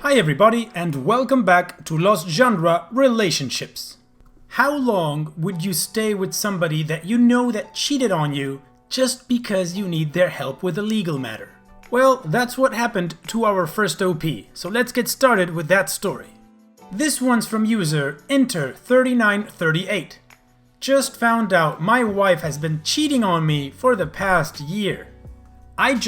Hi everybody and welcome back to Los Genre Relationships. How long would you stay with somebody that you know that cheated on you just because you need their help with a legal matter? Well, that's what happened to our first OP, so let's get started with that story. This one's from user Enter3938. Just found out my wife has been cheating on me for the past year. I've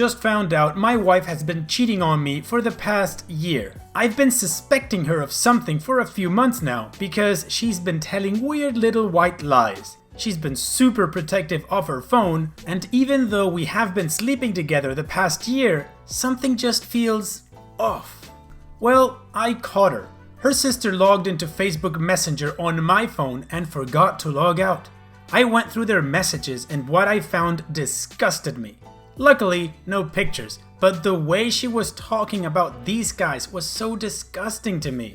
been suspecting her of something for a few months now because she's been telling weird little white lies. She's been super protective of her phone, and even though we have been sleeping together the past year, something just feels off. Well, I caught her. Her sister logged into Facebook Messenger on my phone and forgot to log out. I went through their messages and what I found disgusted me. Luckily, no pictures, but the way she was talking about these guys was so disgusting to me.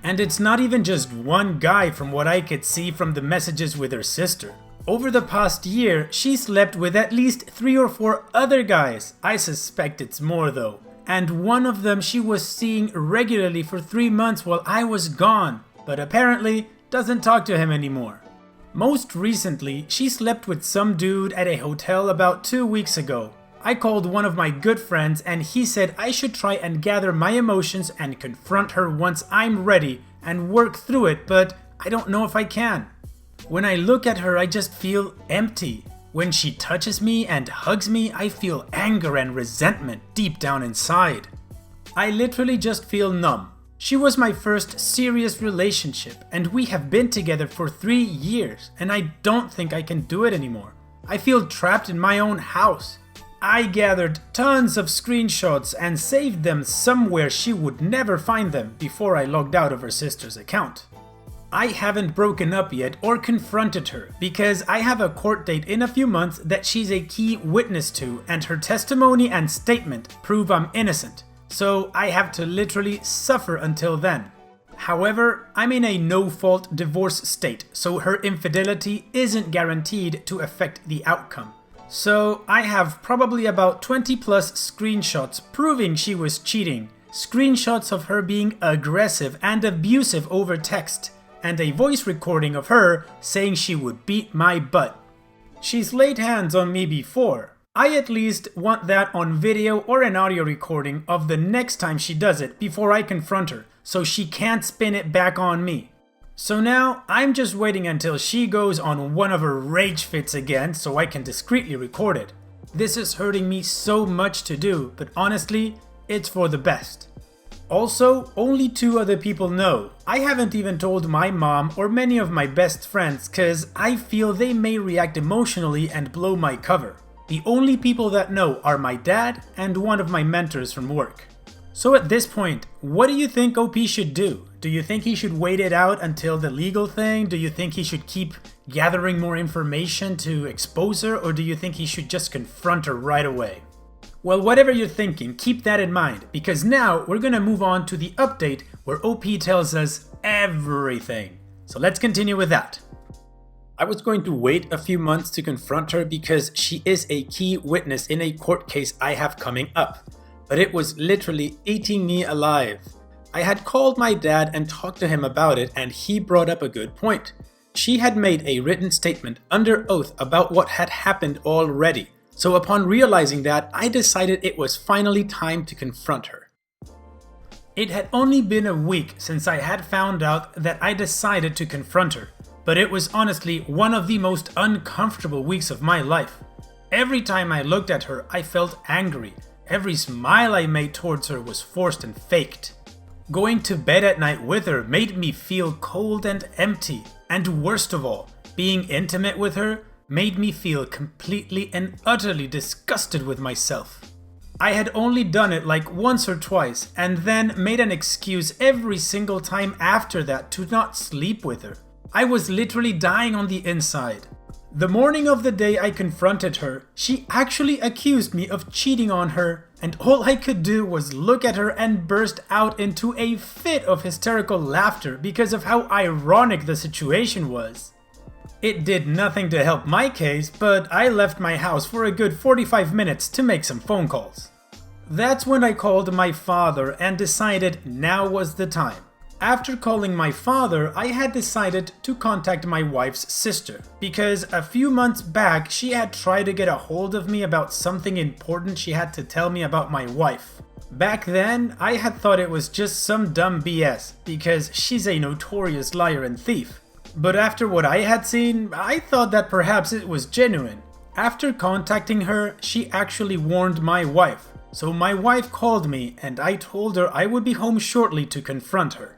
And it's not even just one guy from what I could see from the messages with her sister. Over the past year, she slept with at least 3 or 4 other guys. I suspect it's more though. And one of them she was seeing regularly for 3 months while I was gone, but apparently doesn't talk to him anymore. Most recently, she slept with some dude at a hotel about 2 weeks ago. I called one of my good friends and he said I should try and gather my emotions and confront her once I'm ready and work through it, but I don't know if I can. When I look at her, I just feel empty. When she touches me and hugs me, I feel anger and resentment deep down inside. I literally just feel numb. She was my first serious relationship and we have been together for 3 years and I don't think I can do it anymore. I feel trapped in my own house. I gathered tons of screenshots and saved them somewhere she would never find them before I logged out of her sister's account. I haven't broken up yet or confronted her because I have a court date in a few months that she's a key witness to and her testimony and statement prove I'm innocent, so I have to literally suffer until then. However, I'm in a no-fault divorce state, so her infidelity isn't guaranteed to affect the outcome. So I have probably about 20 plus screenshots proving she was cheating, screenshots of her being aggressive and abusive over text, and a voice recording of her saying she would beat my butt. She's laid hands on me before. I at least want that on video or an audio recording of the next time she does it before I confront her, so she can't spin it back on me. So now, I'm just waiting until she goes on one of her rage fits again so I can discreetly record it. This is hurting me so much to do, but honestly, it's for the best. Also, only 2 other people know. I haven't even told my mom or many of my best friends cause I feel they may react emotionally and blow my cover. The only people that know are my dad and one of my mentors from work. So at this point, what do you think OP should do? Do you think he should wait it out until the legal thing? Do you think he should keep gathering more information to expose her? Or do you think he should just confront her right away? Well, whatever you're thinking, keep that in mind, because now we're gonna move on to the update where OP tells us everything. So let's continue with that. I was going to wait a few months to confront her because she is a key witness in a court case I have coming up. But it was literally eating me alive. I had called my dad and talked to him about it and he brought up a good point. She had made a written statement under oath about what had happened already. So upon realizing that, I decided it was finally time to confront her. It had only been a week since I had found out that I decided to confront her, but it was honestly one of the most uncomfortable weeks of my life. Every time I looked at her, I felt angry. Every smile I made towards her was forced and faked. Going to bed at night with her made me feel cold and empty. And worst of all, being intimate with her made me feel completely and utterly disgusted with myself. I had only done it like once or twice and then made an excuse every single time after that to not sleep with her. I was literally dying on the inside. The morning of the day I confronted her, she actually accused me of cheating on her, and all I could do was look at her and burst out into a fit of hysterical laughter because of how ironic the situation was. It did nothing to help my case, but I left my house for a good 45 minutes to make some phone calls. That's when I called my father and decided now was the time. After calling my father, I had decided to contact my wife's sister, because a few months back she had tried to get a hold of me about something important she had to tell me about my wife. Back then, I had thought it was just some dumb BS, because she's a notorious liar and thief. But after what I had seen, I thought that perhaps it was genuine. After contacting her, she actually warned my wife. So my wife called me and I told her I would be home shortly to confront her.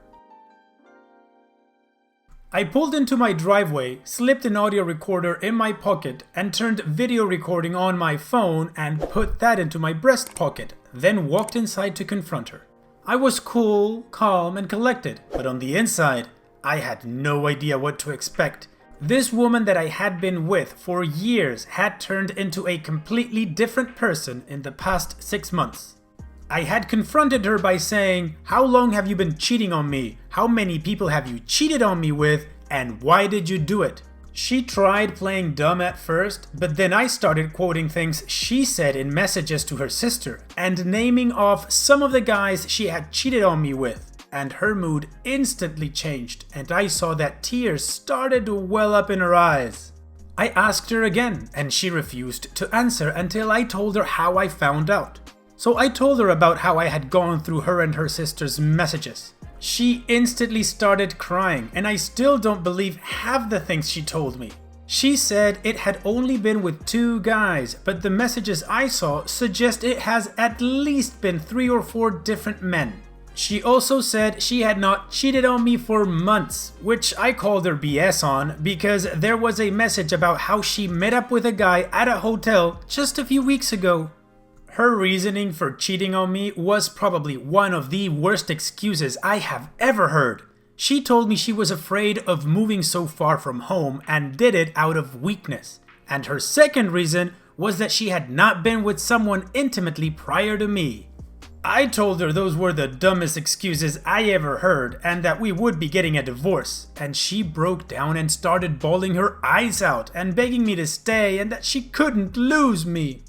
I pulled into my driveway, slipped an audio recorder in my pocket, and turned video recording on my phone and put that into my breast pocket, then walked inside to confront her. I was cool, calm, and collected, but on the inside, I had no idea what to expect. This woman that I had been with for years had turned into a completely different person in the past 6 months. I had confronted her by saying, "How long have you been cheating on me? How many people have you cheated on me with? And why did you do it?" She tried playing dumb at first, but then I started quoting things she said in messages to her sister and naming off some of the guys she had cheated on me with. And her mood instantly changed, and I saw that tears started to well up in her eyes. I asked her again, and she refused to answer until I told her how I found out. So I told her about how I had gone through her and her sister's messages. She instantly started crying, and I still don't believe half the things she told me. She said it had only been with 2 guys, but the messages I saw suggest it has at least been 3 or 4 different men. She also said she had not cheated on me for months, which I called her BS on because there was a message about how she met up with a guy at a hotel just a few weeks ago. Her reasoning for cheating on me was probably one of the worst excuses I have ever heard. She told me she was afraid of moving so far from home and did it out of weakness. And her second reason was that she had not been with someone intimately prior to me. I told her those were the dumbest excuses I ever heard and that we would be getting a divorce. And she broke down and started bawling her eyes out and begging me to stay and that she couldn't lose me.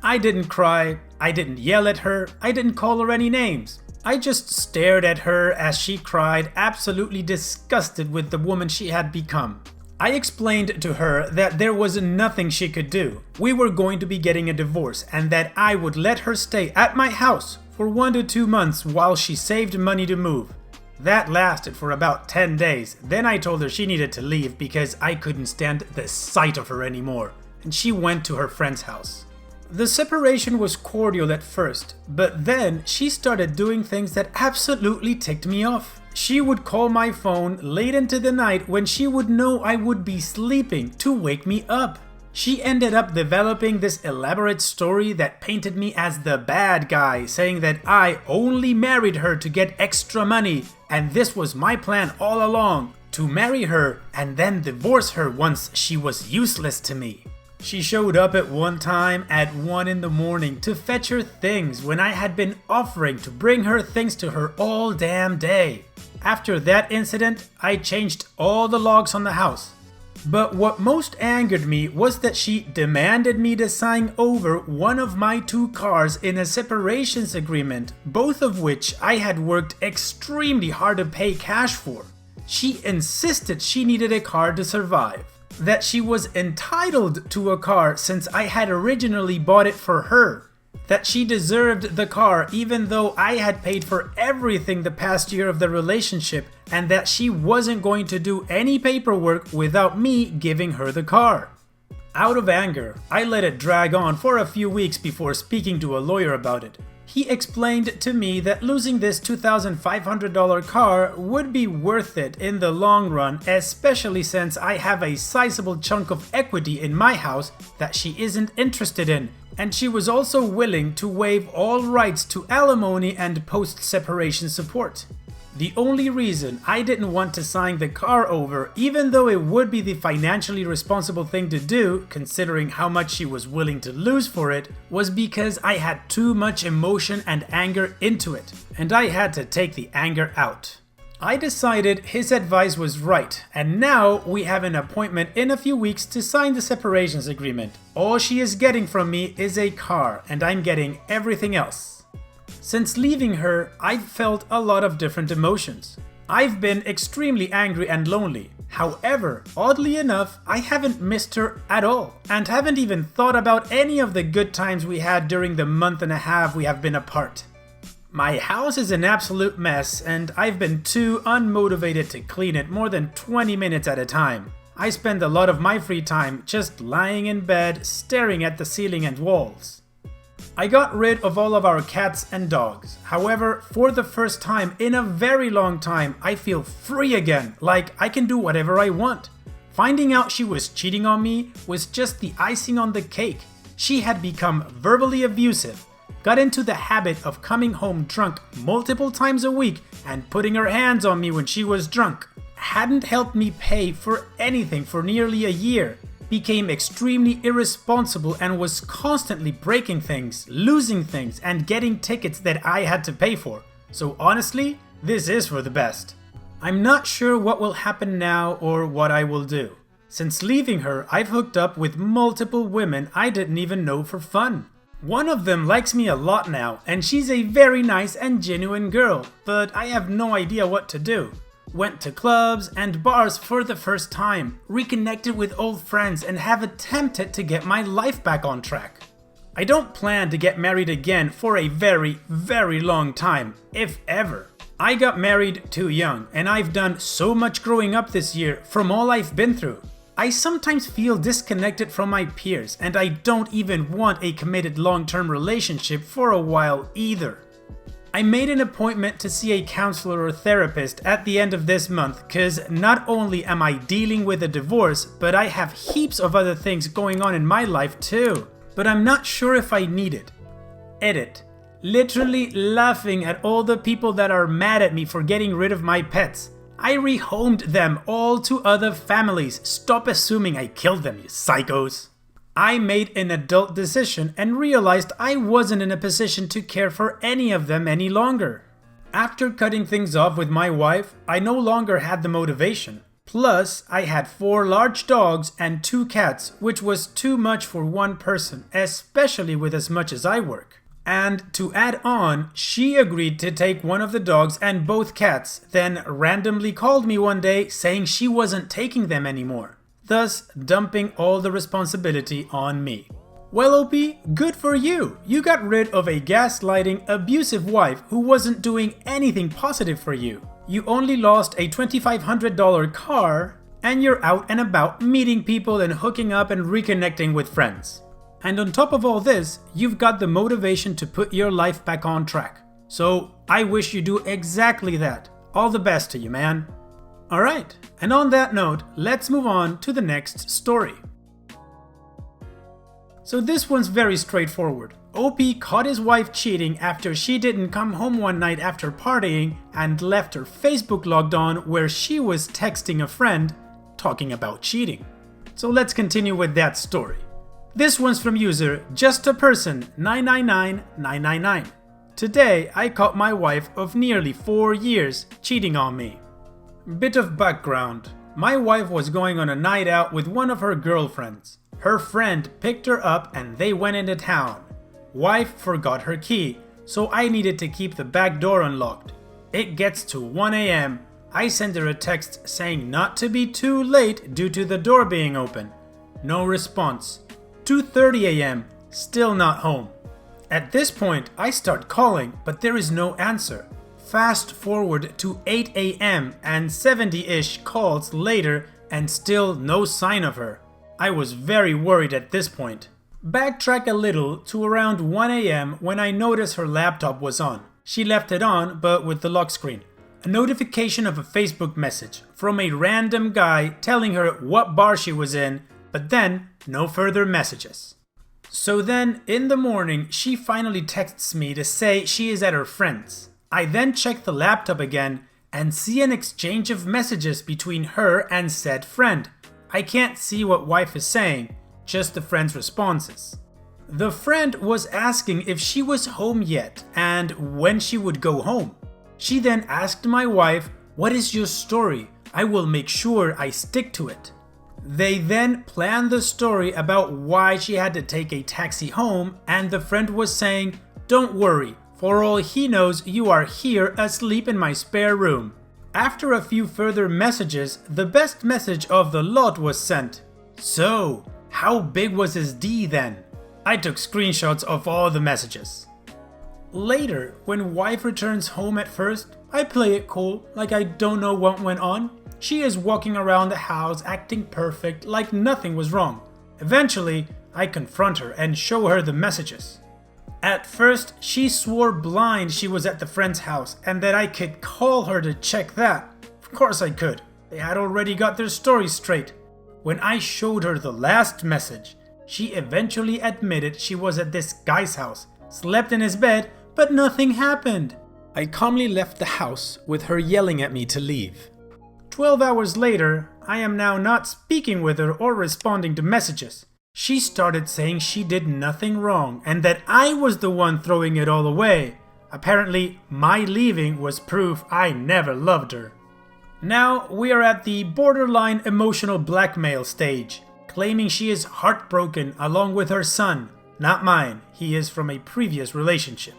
I didn't cry, I didn't yell at her, I didn't call her any names. I just stared at her as she cried, absolutely disgusted with the woman she had become. I explained to her that there was nothing she could do. We were going to be getting a divorce and that I would let her stay at my house for 1 to 2 months while she saved money to move. That lasted for about 10 days. Then I told her she needed to leave because I couldn't stand the sight of her anymore, and she went to her friend's house. The separation was cordial at first, but then she started doing things that absolutely ticked me off. She would call my phone late into the night when she would know I would be sleeping to wake me up. She ended up developing this elaborate story that painted me as the bad guy, saying that I only married her to get extra money, and this was my plan all along, to marry her and then divorce her once she was useless to me. She showed up at one time at 1 in the morning to fetch her things when I had been offering to bring her things to her all damn day. After that incident, I changed all the logs on the house. But what most angered me was that she demanded me to sign over one of my 2 cars in a separations agreement, both of which I had worked extremely hard to pay cash for. She insisted she needed a car to survive, that she was entitled to a car since I had originally bought it for her, that she deserved the car even though I had paid for everything the past year of the relationship, and that she wasn't going to do any paperwork without me giving her the car. Out of anger, I let it drag on for a few weeks before speaking to a lawyer about it. He explained to me that losing this $2,500 car would be worth it in the long run, especially since I have a sizable chunk of equity in my house that she isn't interested in, and she was also willing to waive all rights to alimony and post-separation support. The only reason I didn't want to sign the car over, even though it would be the financially responsible thing to do, considering how much she was willing to lose for it, was because I had too much emotion and anger into it, and I had to take the anger out. I decided his advice was right, and now we have an appointment in a few weeks to sign the separations agreement. All she is getting from me is a car, and I'm getting everything else. Since leaving her, I've felt a lot of different emotions. I've been extremely angry and lonely. However, oddly enough, I haven't missed her at all, and haven't even thought about any of the good times we had during the month and a half we have been apart. My house is an absolute mess, and I've been too unmotivated to clean it more than 20 minutes at a time. I spend a lot of my free time just lying in bed, staring at the ceiling and walls. I got rid of all of our cats and dogs. However, for the first time in a very long time, I feel free again, like I can do whatever I want. Finding out she was cheating on me was just the icing on the cake. She had become verbally abusive, got into the habit of coming home drunk multiple times a week and putting her hands on me when she was drunk, hadn't helped me pay for anything for nearly a year, became extremely irresponsible and was constantly breaking things, losing things, and getting tickets that I had to pay for. So honestly, this is for the best. I'm not sure what will happen now or what I will do. Since leaving her, I've hooked up with multiple women I didn't even know for fun. One of them likes me a lot now, and she's a very nice and genuine girl, but I have no idea what to do. Went to clubs and bars for the first time, reconnected with old friends, and have attempted to get my life back on track. I don't plan to get married again for a very, very long time, if ever. I got married too young, and I've done so much growing up this year from all I've been through. I sometimes feel disconnected from my peers, and I don't even want a committed long-term relationship for a while either. I made an appointment to see a counselor or therapist at the end of this month, cause not only am I dealing with a divorce, but I have heaps of other things going on in my life too. But I'm not sure if I need it. Edit. Literally laughing at all the people that are mad at me for getting rid of my pets. I rehomed them all to other families. Stop assuming I killed them, you psychos. I made an adult decision and realized I wasn't in a position to care for any of them any longer. After cutting things off with my wife, I no longer had the motivation. Plus, I had 4 large dogs and 2 cats, which was too much for one person, especially with as much as I work. And to add on, she agreed to take one of the dogs and both cats, then randomly called me one day saying she wasn't taking them anymore, thus dumping all the responsibility on me. Well, OP, good for you! You got rid of a gaslighting, abusive wife who wasn't doing anything positive for you. You only lost a $2,500 car, and you're out and about meeting people and hooking up and reconnecting with friends. And on top of all this, you've got the motivation to put your life back on track. So I wish you do exactly that. All the best to you, man. Alright, and on that note, let's move on to the next story. So this one's very straightforward. OP caught his wife cheating after she didn't come home one night after partying and left her Facebook logged on where she was texting a friend talking about cheating. So let's continue with that story. This one's from user JustAPerson999999. Today I caught my wife of nearly 4 years cheating on me. Bit of background. My wife was going on a night out with one of her girlfriends. Her friend picked her up and they went into town. Wife forgot her key, so I needed to keep the back door unlocked. It gets to 1 a.m. I send her a text saying not to be too late due to the door being open. No response. 2:30 a.m. Still not home. At this point, I start calling, but there is no answer. Fast forward to 8 a.m. and 70-ish calls later and still no sign of her. I was very worried at this point. Backtrack a little to around 1 a.m. when I noticed her laptop was on. She left it on, but with the lock screen. A notification of a Facebook message from a random guy telling her what bar she was in, but then no further messages. So then, in the morning, she finally texts me to say she is at her friend's. I then check the laptop again and see an exchange of messages between her and said friend. I can't see what wife is saying, just the friend's responses. The friend was asking if she was home yet and when she would go home. She then asked my wife What is your story? I will make sure I stick to it. They then planned the story about why she had to take a taxi home, and the friend was saying, "Don't worry, for all he knows you are here asleep in my spare room." After a few further messages, the best message of the lot was sent. So, how big was his D then? I took screenshots of all the messages. Later, when wife returns home at first, I play it cool, like I don't know what went on. She is walking around the house acting perfect, like nothing was wrong. Eventually, I confront her and show her the messages. At first, she swore blind she was at the friend's house and that I could call her to check that. Of course I could. They had already got their story straight. When I showed her the last message, she eventually admitted she was at this guy's house, slept in his bed, but nothing happened. I calmly left the house with her yelling at me to leave. 12 hours later, I am now not speaking with her or responding to messages. She started saying she did nothing wrong and that I was the one throwing it all away. Apparently, my leaving was proof I never loved her. Now we are at the borderline emotional blackmail stage, claiming she is heartbroken along with her son. Not mine, he is from a previous relationship.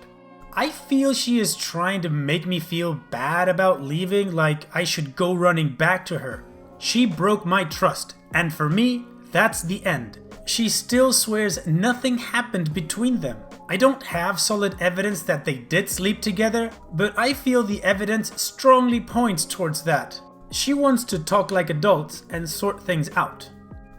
I feel she is trying to make me feel bad about leaving, like I should go running back to her. She broke my trust, and for me, that's the end. She still swears nothing happened between them. I don't have solid evidence that they did sleep together, but I feel the evidence strongly points towards that. She wants to talk like adults and sort things out.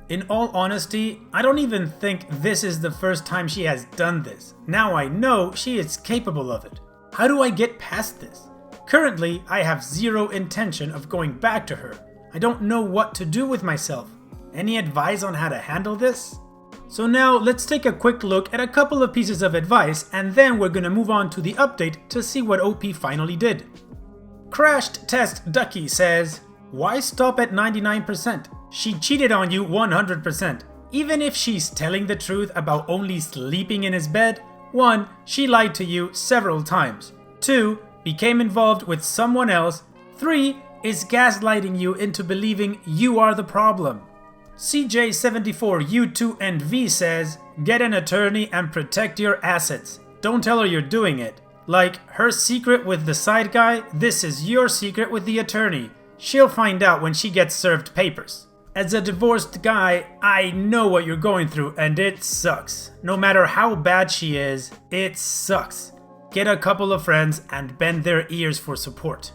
In all honesty, I don't even think this is the first time she has done this. Now I know she is capable of it. How do I get past this? Currently, I have zero intention of going back to her. I don't know what to do with myself. Any advice on how to handle this? So now let's take a quick look at a couple of pieces of advice, and then we're gonna move on to the update to see what OP finally did. Crashed Test Ducky says, "Why stop at 99%? She cheated on you 100%. Even if she's telling the truth about only sleeping in his bed, 1. She lied to you several times. 2. Became involved with someone else. 3. Is gaslighting you into believing you are the problem." CJ74U2 and V says, "Get an attorney and protect your assets. Don't tell her you're doing it. Like her secret with the side guy, this is your secret with the attorney. She'll find out when she gets served papers." As a divorced guy, I know what you're going through and it sucks. No matter how bad she is, it sucks. Get a couple of friends and bend their ears for support.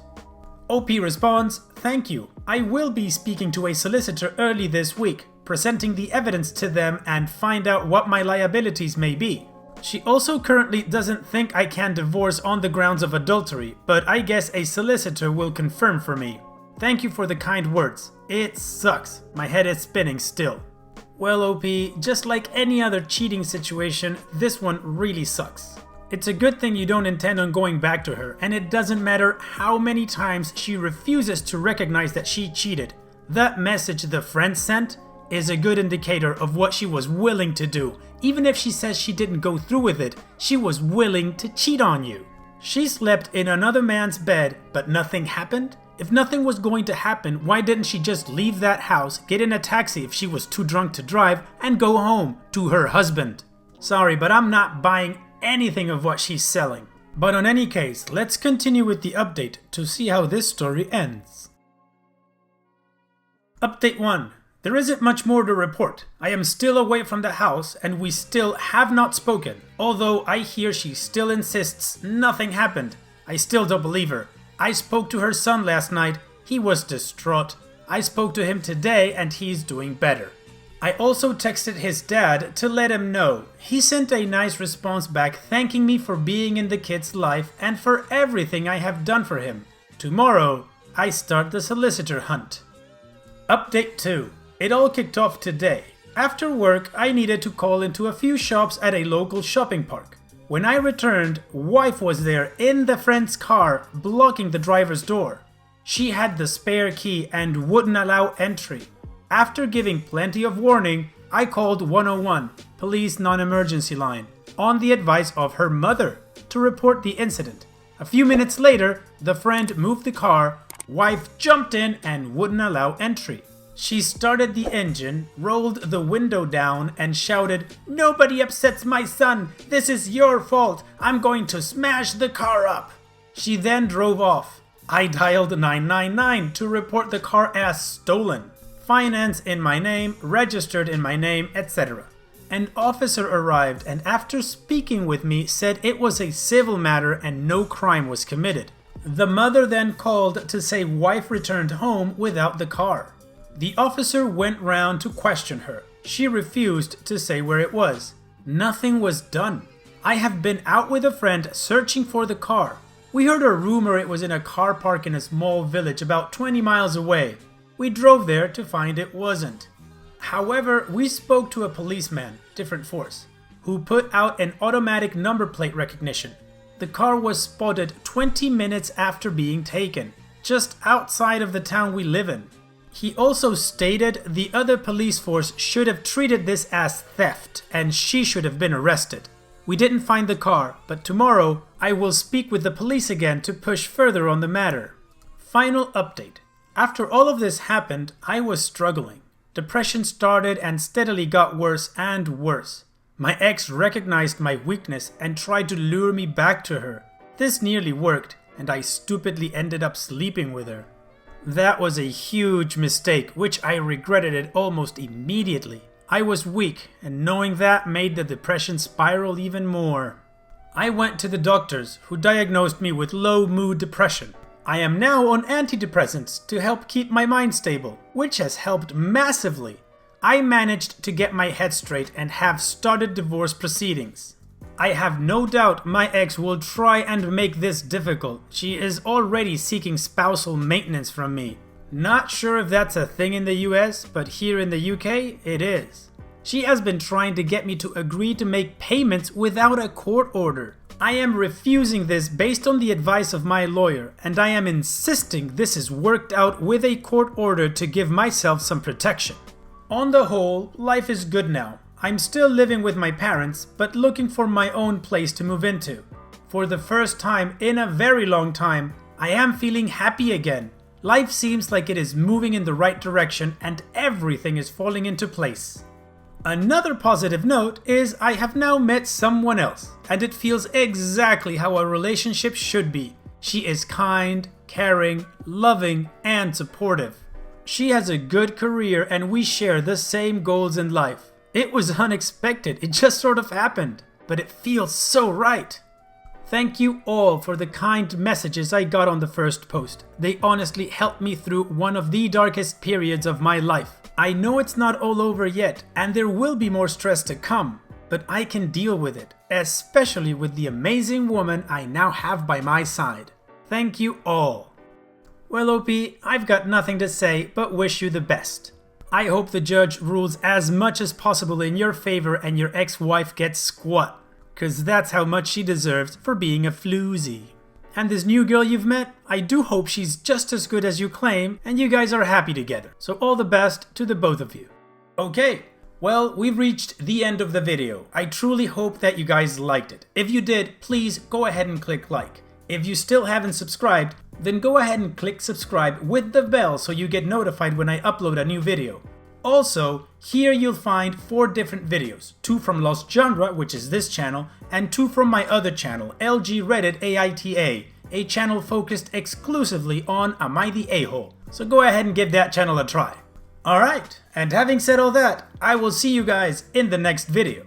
OP responds, "Thank you. I will be speaking to a solicitor early this week, presenting the evidence to them and find out what my liabilities may be." She also currently doesn't think I can divorce on the grounds of adultery, but I guess a solicitor will confirm for me. Thank you for the kind words. It sucks. My head is spinning still. Well, OP, just like any other cheating situation, this one really sucks. It's a good thing you don't intend on going back to her, and it doesn't matter how many times she refuses to recognize that she cheated. That message the friend sent is a good indicator of what she was willing to do. Even if she says she didn't go through with it, she was willing to cheat on you. She slept in another man's bed, but nothing happened? If nothing was going to happen, why didn't she just leave that house, get in a taxi if she was too drunk to drive, and go home to her husband? Sorry, but I'm not buying anything of what she's selling. But in any case, let's continue with the update to see how this story ends. Update 1. There isn't much more to report. I am still away from the house and we still have not spoken, although I hear she still insists nothing happened. I still don't believe her. I spoke to her son last night. He was distraught. I spoke to him today and he's doing better. I also texted his dad to let him know. He sent a nice response back thanking me for being in the kid's life and for everything I have done for him. Tomorrow, I start the solicitor hunt. Update 2. It all kicked off today. After work, I needed to call into a few shops at a local shopping park. When I returned, wife was there in the friend's car, blocking the driver's door. She had the spare key and wouldn't allow entry. After giving plenty of warning, I called 101, police non-emergency line, on the advice of her mother, to report the incident. A few minutes later, the friend moved the car, Wife jumped in and wouldn't allow entry. She started the engine, rolled the window down, and shouted, "Nobody upsets my son! This is your fault! I'm going to smash the car up!" She then drove off. I dialed 999 to report the car as stolen. Finance in my name, registered in my name, etc. An officer arrived and after speaking with me said it was a civil matter and no crime was committed. The mother then called to say wife returned home without the car. The officer went round to question her. She refused to say where it was. Nothing was done. I have been out with a friend searching for the car. We heard a rumor it was in a car park in a small village about 20 miles away. We drove there to find it wasn't. However, we spoke to a policeman, different force, who put out an automatic number plate recognition. The car was spotted 20 minutes after being taken, just outside of the town we live in. He also stated the other police force should have treated this as theft and she should have been arrested. We didn't find the car, but tomorrow I will speak with the police again to push further on the matter. Final update. After all of this happened, I was struggling. Depression started and steadily got worse and worse. My ex recognized my weakness and tried to lure me back to her. This nearly worked, and I stupidly ended up sleeping with her. That was a huge mistake, which I regretted it almost immediately. I was weak, and knowing that made the depression spiral even more. I went to the doctors, who diagnosed me with low mood depression. I am now on antidepressants to help keep my mind stable, which has helped massively. I managed to get my head straight and have started divorce proceedings. I have no doubt my ex will try and make this difficult. She is already seeking spousal maintenance from me. Not sure if that's a thing in the US, but here in the UK, it is. She has been trying to get me to agree to make payments without a court order. I am refusing this based on the advice of my lawyer, and I am insisting this is worked out with a court order to give myself some protection. On the whole, life is good now. I'm still living with my parents, but looking for my own place to move into. For the first time in a very long time, I am feeling happy again. Life seems like it is moving in the right direction and everything is falling into place. Another positive note is I have now met someone else, and it feels exactly how a relationship should be. She is kind, caring, loving, and supportive. She has a good career and we share the same goals in life. It was unexpected, it just sort of happened, but it feels so right. Thank you all for the kind messages I got on the first post. They honestly helped me through one of the darkest periods of my life. I know it's not all over yet, and there will be more stress to come, but I can deal with it, especially with the amazing woman I now have by my side. Thank you all. Well, OP, I've got nothing to say but wish you the best. I hope the judge rules as much as possible in your favor and your ex-wife gets squat, cause that's how much she deserves for being a floozy. And this new girl you've met, I do hope she's just as good as you claim and you guys are happy together. So all the best to the both of you. Okay, well, we've reached the end of the video. I truly hope that you guys liked it. If you did, please go ahead and click like. If you still haven't subscribed, then go ahead and click subscribe with the bell so you get notified when I upload a new video. Also, here you'll find 4 different videos, 2 from Lost Genre, which is this channel, and 2 from my other channel, LG Reddit AITA, a channel focused exclusively on Am I the A-hole? So go ahead and give that channel a try. Alright, and having said all that, I will see you guys in the next video.